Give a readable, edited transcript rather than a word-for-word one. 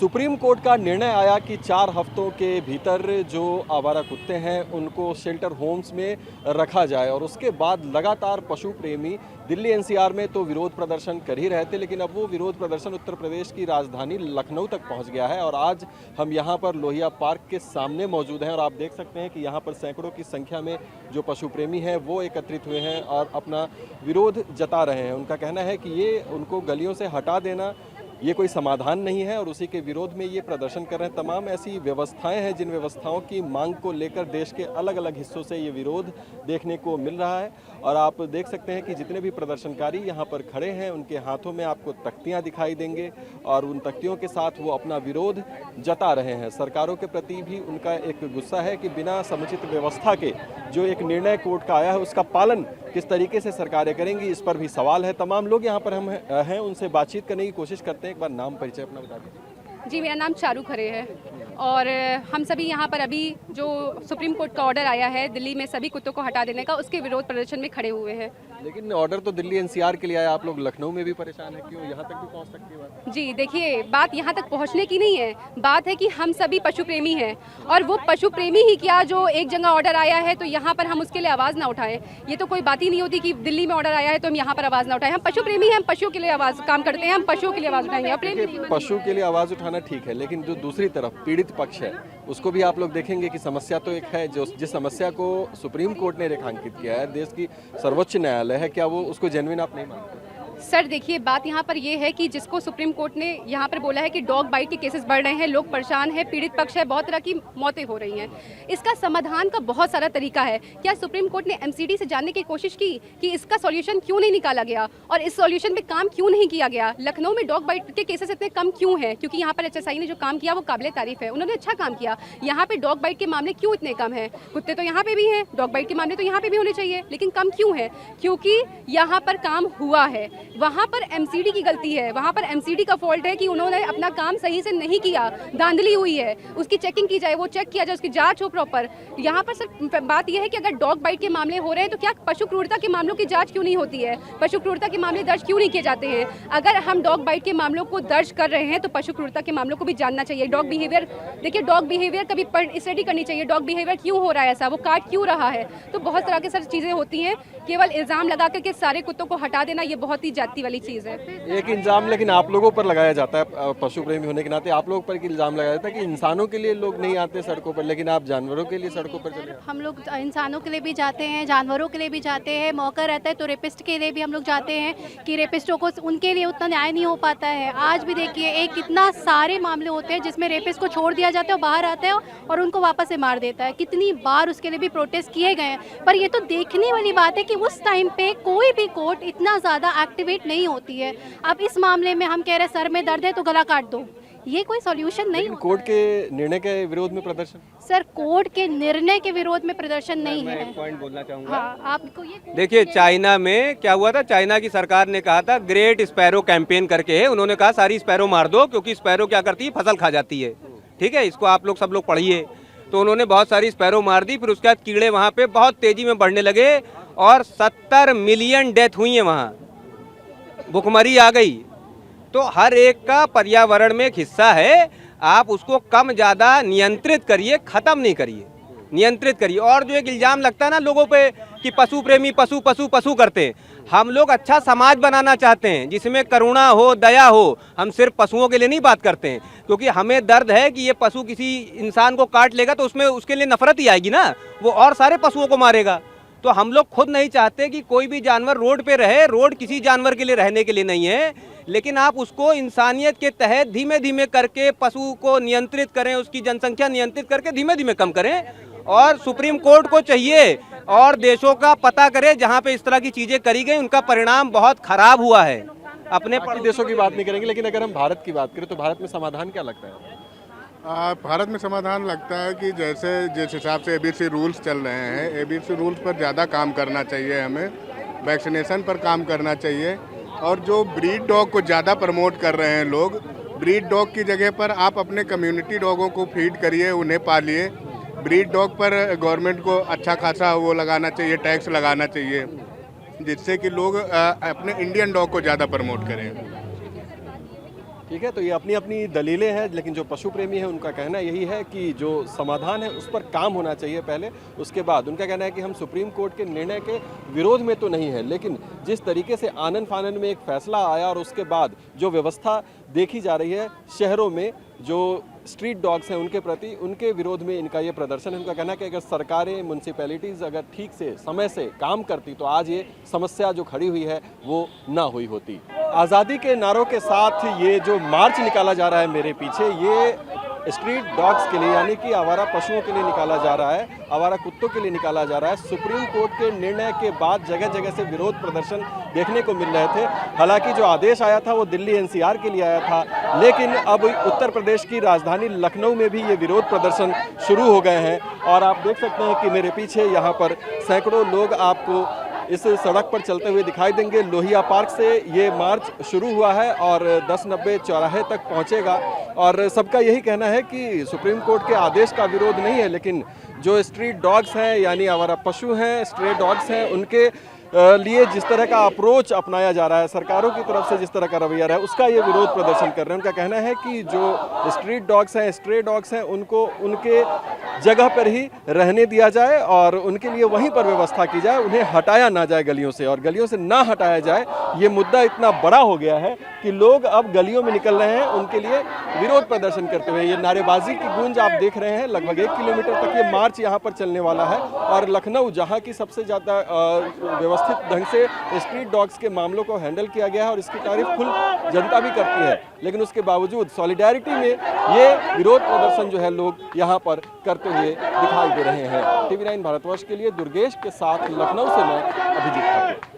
Supreme court का निर्णय आया कि 4 हफ्तों के भीतर जो आवारा कुत्ते हैं उनको शेल्टर होम्स में रखा जाए और उसके बाद लगातार पशु प्रेमी दिल्ली एनसीआर में तो विरोध प्रदर्शन कर ही रहे थे, लेकिन अब वो विरोध प्रदर्शन उत्तर प्रदेश की राजधानी लखनऊ तक पहुंच गया है। और आज हम यहां पर लोहिया पार्क के सामने मौजूद हैं और आप देख सकते हैं कि यहां पर सैकड़ों की संख्या में जो पशु प्रेमी हैं वो एकत्रित हुए हैं और अपना विरोध जता रहे हैं। उनका कहना है कि ये उनको गलियों से हटा देना ये कोई समाधान नहीं है और उसी के विरोध में ये प्रदर्शन कर रहे हैं। तमाम ऐसी व्यवस्थाएं हैं जिन व्यवस्थाओं की मांग को लेकर देश के अलग अलग हिस्सों से ये विरोध देखने को मिल रहा है। और आप देख सकते हैं कि जितने भी प्रदर्शनकारी यहाँ पर खड़े हैं उनके हाथों में आपको तख्तियाँ दिखाई देंगे और उन तख्तियों के साथ वो अपना विरोध जता रहे हैं। सरकारों के प्रति भी उनका एक गुस्सा है कि बिना समुचित व्यवस्था के जो एक निर्णय कोर्ट का आया है उसका पालन किस तरीके से सरकारें करेंगी, इस पर भी सवाल है। तमाम लोग यहाँ पर हम हैं, उनसे बातचीत करने की कोशिश करते हैं। एक बार नाम परिचय अपना बता दीजिए। जी, मेरा नाम चारू खरे है और हम सभी यहाँ पर अभी जो सुप्रीम कोर्ट का ऑर्डर आया है दिल्ली में सभी कुत्तों को हटा देने का, उसके विरोध प्रदर्शन में खड़े हुए हैं। लेकिन ऑर्डर तो दिल्ली एनसीआर के लिए आया, आप लोग लखनऊ में भी परेशान है, क्यों यहाँ तक भी पहुँच सकती है बात? जी देखिए, बात यहाँ तक पहुँचने की नहीं है, बात है कि हम सभी पशु प्रेमी हैं और वो पशु प्रेमी ही क्या जो एक जगह ऑर्डर आया है तो यहाँ पर हम उसके लिए आवाज़ ना उठाएं। ये तो कोई बात ही नहीं होती कि दिल्ली में ऑर्डर आया है तो हम यहाँ पर आवाज़ ना उठाएं। हम पशु प्रेमी हैं, हम पशुओं के लिए आवाज़ काम करते हैं, हम पशुओं के लिए आवाज़ उठाएंगे। पशु के लिए आवाज़ उठाना ठीक है, लेकिन जो दूसरी तरफ पीड़ित पक्ष है उसको भी आप लोग देखेंगे कि समस्या तो एक है। जो जिस समस्या को सुप्रीम कोर्ट ने रेखांकित किया है, देश की सर्वोच्च न्यायालय है, क्या वो उसको जेन्युइन आप नहीं मानते? सर देखिए, बात यहाँ पर ये है कि जिसको सुप्रीम कोर्ट ने यहाँ पर बोला है कि डॉग बाइट के केसेस बढ़ रहे हैं, लोग परेशान हैं, पीड़ित पक्ष है, बहुत तरह की मौतें हो रही हैं, इसका समाधान का बहुत सारा तरीका है। क्या सुप्रीम कोर्ट ने एमसीडी से जानने की कोशिश की कि इसका सॉल्यूशन क्यों नहीं निकाला गया और इस सॉल्यूशन पे काम क्यों नहीं किया गया? लखनऊ में डॉग बाइट के केसेस इतने कम क्यों हैं? क्योंकि यहाँ पर एचएसआई ने जो काम किया वो काबिल तारीफ है, उन्होंने अच्छा काम किया। यहाँ पे डॉग बाइट के मामले क्यों इतने कम हैं? कुत्ते तो यहाँ पे भी हैं, डॉग बाइट के मामले तो यहाँ पे भी होने चाहिए, लेकिन कम क्यों है? क्योंकि यहाँ पर काम हुआ है, वहाँ पर एमसीडी की गलती है, वहाँ पर एमसीडी का फॉल्ट है कि उन्होंने अपना काम सही से नहीं किया, धांधली हुई है, उसकी चेकिंग की जाए, वो चेक किया जाए, उसकी जांच हो प्रॉपर। यहाँ पर सर बात यह है कि अगर डॉग बाइट के मामले हो रहे हैं तो क्या पशु क्रूरता के मामलों की जांच क्यों नहीं होती है? पशु क्रूरता के मामले दर्ज क्यों नहीं किए जाते हैं? अगर हम डॉग बाइट के मामलों को दर्ज कर रहे हैं तो पशु क्रूरता के मामलों को भी जानना चाहिए। डॉग बिहेवियर देखिए, डॉग बिहेवियर कभी स्टडी करनी चाहिए, डॉग बिहेवियर क्यों हो रहा है ऐसा, वो काट क्यों रहा है। तो बहुत तरह के सर चीज़ें होती हैं, केवल इल्ज़ाम लगा करके सारे कुत्तों को हटा देना ये बहुत ही जाती वाली चीज़ है। एक इल्ज़ाम लेकिन आप लोगों पर लगाया जाता है, पशु प्रेमी होने के नाते आप लोगों पर इल्ज़ाम लगाया जाता है कि इंसानों के लिए लोग नहीं आते सड़कों पर, लेकिन आप जानवरों के लिए सड़कों पर चले। हम लोग इंसानों के लिए भी जाते हैं, जानवरों के लिए भी जाते हैं, मौका रहता है तो रेपिस्ट के लिए भी हम लोग जाते हैं कि रेपिस्टों को उनके लिए उतना न्याय नहीं हो पाता है। आज भी देखिए, एक कितना सारे मामले होते हैं जिसमें रेपिस्ट को छोड़ दिया जाता है, बाहर आता है और उनको वापस से मार देता है। कितनी बार उसके लिए भी प्रोटेस्ट किए गए हैं, पर ये तो देखने वाली बात है कि उस टाइम पे कोई भी कोर्ट इतना ज़्यादा एक्टिवेट नहीं होती है। अब इस मामले में हम कह रहे हैं सर में दर्द है तो गला काट दो, ये कोई सॉल्यूशन नहीं होता। कोर्ट के निर्णय के विरोध में प्रदर्शन? सर कोर्ट के निर्णय के विरोध में प्रदर्शन नहीं है। मैं एक पॉइंट बोलना चाहूँगा। हाँ, आपको ये देखिए, चाइना में क्या हुआ था, चाइना की सरकार ने कहा था ग्रेट स्पैरो कैंपेन करके है, उन्होंने कहा सारी स्पैरो मार दो क्योंकि स्पैरो क्या करती है, फसल खा जाती है। ठीक है, इसको आप लोग सब लोग पढ़िए। तो उन्होंने बहुत सारी स्पैरो मार दी, फिर उसके बाद कीड़े वहाँ पे बहुत तेजी में बढ़ने लगे और 70 मिलियन डेथ हुई है, वहाँ भुखमरी आ गई। तो हर एक का पर्यावरण में एक हिस्सा है, आप उसको कम ज़्यादा नियंत्रित करिए, ख़त्म नहीं करिए, नियंत्रित करिए। और जो एक इल्ज़ाम लगता है ना लोगों पे कि पशु प्रेमी पशु पशु पशु करते हैं, हम लोग अच्छा समाज बनाना चाहते हैं जिसमें करुणा हो, दया हो। हम सिर्फ पशुओं के लिए नहीं बात करते हैं, क्योंकि हमें दर्द है कि ये पशु किसी इंसान को काट लेगा तो उसमें उसके लिए नफरत ही आएगी ना, वो और सारे पशुओं को मारेगा। तो हम लोग खुद नहीं चाहते कि कोई भी जानवर रोड पे रहे, रोड किसी जानवर के लिए रहने के लिए नहीं है, लेकिन आप उसको इंसानियत के तहत धीमे धीमे करके पशु को नियंत्रित करें, उसकी जनसंख्या नियंत्रित करके धीमे धीमे कम करें। और सुप्रीम कोर्ट को चाहिए और देशों का पता करें जहां पे इस तरह की चीज़ें करी गई, उनका परिणाम बहुत खराब हुआ है। अपने देशों की बात नहीं करेंगे, लेकिन अगर हम भारत की बात करें तो भारत में समाधान क्या लगता है? भारत में समाधान लगता है कि जैसे जिस हिसाब से एबीसी रूल्स चल रहे हैं, एबीसी रूल्स पर ज़्यादा काम करना चाहिए, हमें वैक्सीनेशन पर काम करना चाहिए। और जो ब्रीड डॉग को ज़्यादा प्रमोट कर रहे हैं लोग, ब्रीड डॉग की जगह पर आप अपने कम्युनिटी डॉगों को फीड करिए, उन्हें पालिए। ब्रीड डॉग पर गवर्नमेंट को अच्छा खासा वो लगाना चाहिए, टैक्स लगाना चाहिए, जिससे कि लोग अपने इंडियन डॉग को ज़्यादा प्रमोट करें। ठीक है, तो ये अपनी अपनी दलीलें हैं, लेकिन जो पशु प्रेमी हैं उनका कहना यही है कि जो समाधान है उस पर काम होना चाहिए पहले, उसके बाद। उनका कहना है कि हम सुप्रीम कोर्ट के निर्णय के विरोध में तो नहीं है, लेकिन जिस तरीके से आनन फानन में एक फैसला आया और उसके बाद जो व्यवस्था देखी जा रही है शहरों में, जो स्ट्रीट डॉग्स हैं उनके प्रति, उनके विरोध में इनका ये प्रदर्शन है। उनका कहना है कि अगर सरकारें, म्यूनसिपैलिटीज़ अगर ठीक से समय से काम करती तो आज ये समस्या जो खड़ी हुई है वो ना हुई होती। आज़ादी के नारों के साथ ये जो मार्च निकाला जा रहा है मेरे पीछे, ये स्ट्रीट डॉग्स के लिए यानी कि आवारा पशुओं के लिए निकाला जा रहा है, आवारा कुत्तों के लिए निकाला जा रहा है। सुप्रीम कोर्ट के निर्णय के बाद जगह जगह से विरोध प्रदर्शन देखने को मिल रहे थे। हालांकि जो आदेश आया था वो दिल्ली एनसीआर के लिए आया था, लेकिन अब उत्तर प्रदेश की राजधानी लखनऊ में भी ये विरोध प्रदर्शन शुरू हो गए हैं। और आप देख सकते हैं कि मेरे पीछे यहाँ पर सैकड़ों लोग आपको इस सड़क पर चलते हुए दिखाई देंगे। लोहिया पार्क से ये मार्च शुरू हुआ है और 1090 चौराहे तक पहुंचेगा। और सबका यही कहना है कि सुप्रीम कोर्ट के आदेश का विरोध नहीं है, लेकिन जो स्ट्रीट डॉग्स हैं यानी आवारा पशु हैं, स्ट्रे डॉग्स हैं, उनके लिए जिस तरह का अप्रोच अपनाया जा रहा है, सरकारों की तरफ से जिस तरह का रवैया है, उसका ये विरोध प्रदर्शन कर रहे हैं। उनका कहना है कि जो स्ट्रीट डॉग्स हैं, स्ट्रे डॉग्स हैं, उनको उनके जगह पर ही रहने दिया जाए और उनके लिए वहीं पर व्यवस्था की जाए, उन्हें हटाया ना जाए गलियों से। और गलियों से ना हटाया जाए, ये मुद्दा इतना बड़ा हो गया है कि लोग अब गलियों में निकल रहे हैं उनके लिए विरोध प्रदर्शन करते हुए। ये नारेबाजी की गूंज आप देख रहे हैं, लगभग 1 किलोमीटर तक ये मार्च यहाँ पर चलने वाला है। और लखनऊ, जहाँ की सबसे ज़्यादा व्यवस्थित ढंग से स्ट्रीट डॉग्स के मामलों को हैंडल किया गया है और इसकी तारीफ खुद जनता भी करती है, लेकिन उसके बावजूद सॉलिडारिटी में ये विरोध प्रदर्शन जो है लोग यहाँ पर करते हुए दिखाई दे रहे हैं। TV9 भारतवर्ष के लिए दुर्गेश के साथ लखनऊ से मैं अभिजीत ठाकुर।